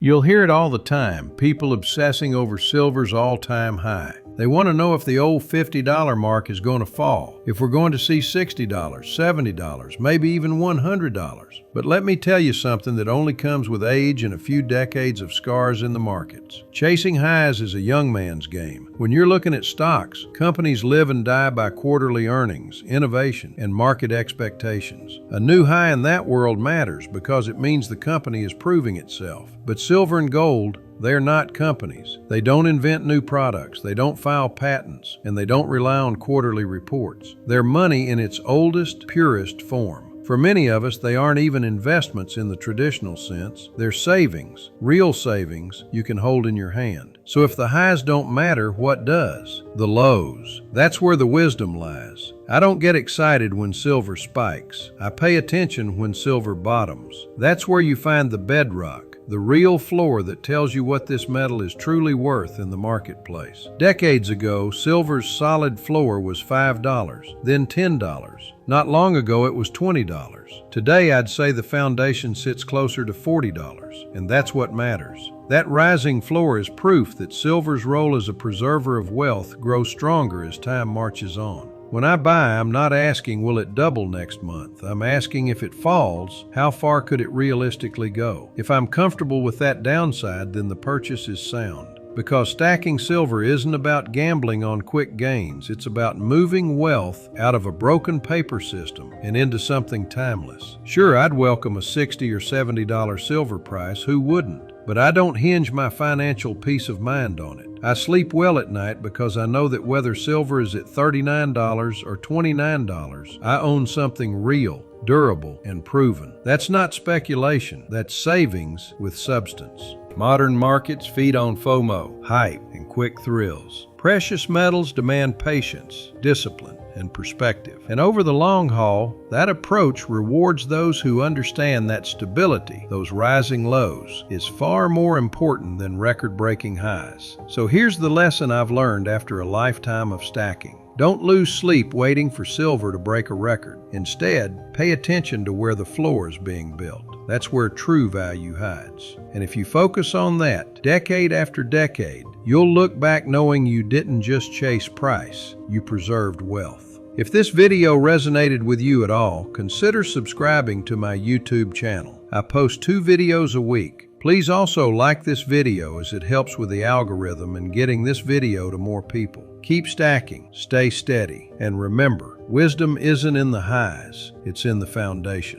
You'll hear it all the time, people obsessing over silver's all-time high. They want to know if the old $50 mark is going to fall, if we're going to see $60, $70, maybe even $100. But let me tell you something that only comes with age and a few decades of scars in the markets. Chasing highs is a young man's game. When you're looking at stocks, companies live and die by quarterly earnings, innovation, and market expectations. A new high in that world matters because it means the company is proving itself. But silver and gold, they're not companies. They don't invent new products, they don't file patents, and they don't rely on quarterly reports. They're money in its oldest, purest form. For many of us, they aren't even investments in the traditional sense. They're savings, real savings you can hold in your hand. So if the highs don't matter, what does? The lows. That's where the wisdom lies. I don't get excited when silver spikes. I pay attention when silver bottoms. That's where you find the bedrock, the real floor that tells you what this metal is truly worth in the marketplace. Decades ago, silver's solid floor was $5, then $10. Not long ago, it was $20. Today, I'd say the foundation sits closer to $40, and that's what matters. That rising floor is proof that silver's role as a preserver of wealth grows stronger as time marches on. When I buy, I'm not asking, will it double next month? I'm asking, if it falls, how far could it realistically go? If I'm comfortable with that downside, then the purchase is sound. Because stacking silver isn't about gambling on quick gains. It's about moving wealth out of a broken paper system and into something timeless. Sure, I'd welcome a $60 or $70 silver price. Who wouldn't? But I don't hinge my financial peace of mind on it. I sleep well at night because I know that whether silver is at $39 or $29, I own something real, durable, and proven. That's not speculation. That's savings with substance. Modern markets feed on FOMO, hype, and quick thrills. Precious metals demand patience, discipline, and perspective. And over the long haul, that approach rewards those who understand that stability, those rising lows, is far more important than record-breaking highs. So here's the lesson I've learned after a lifetime of stacking. Don't lose sleep waiting for silver to break a record. Instead, pay attention to where the floor is being built. That's where true value hides. And if you focus on that, decade after decade, you'll look back knowing you didn't just chase price, you preserved wealth. If this video resonated with you at all, consider subscribing to my YouTube channel. I post 2 videos a week. Please also like this video as it helps with the algorithm and getting this video to more people. Keep stacking, stay steady, and remember, wisdom isn't in the highs, it's in the foundation.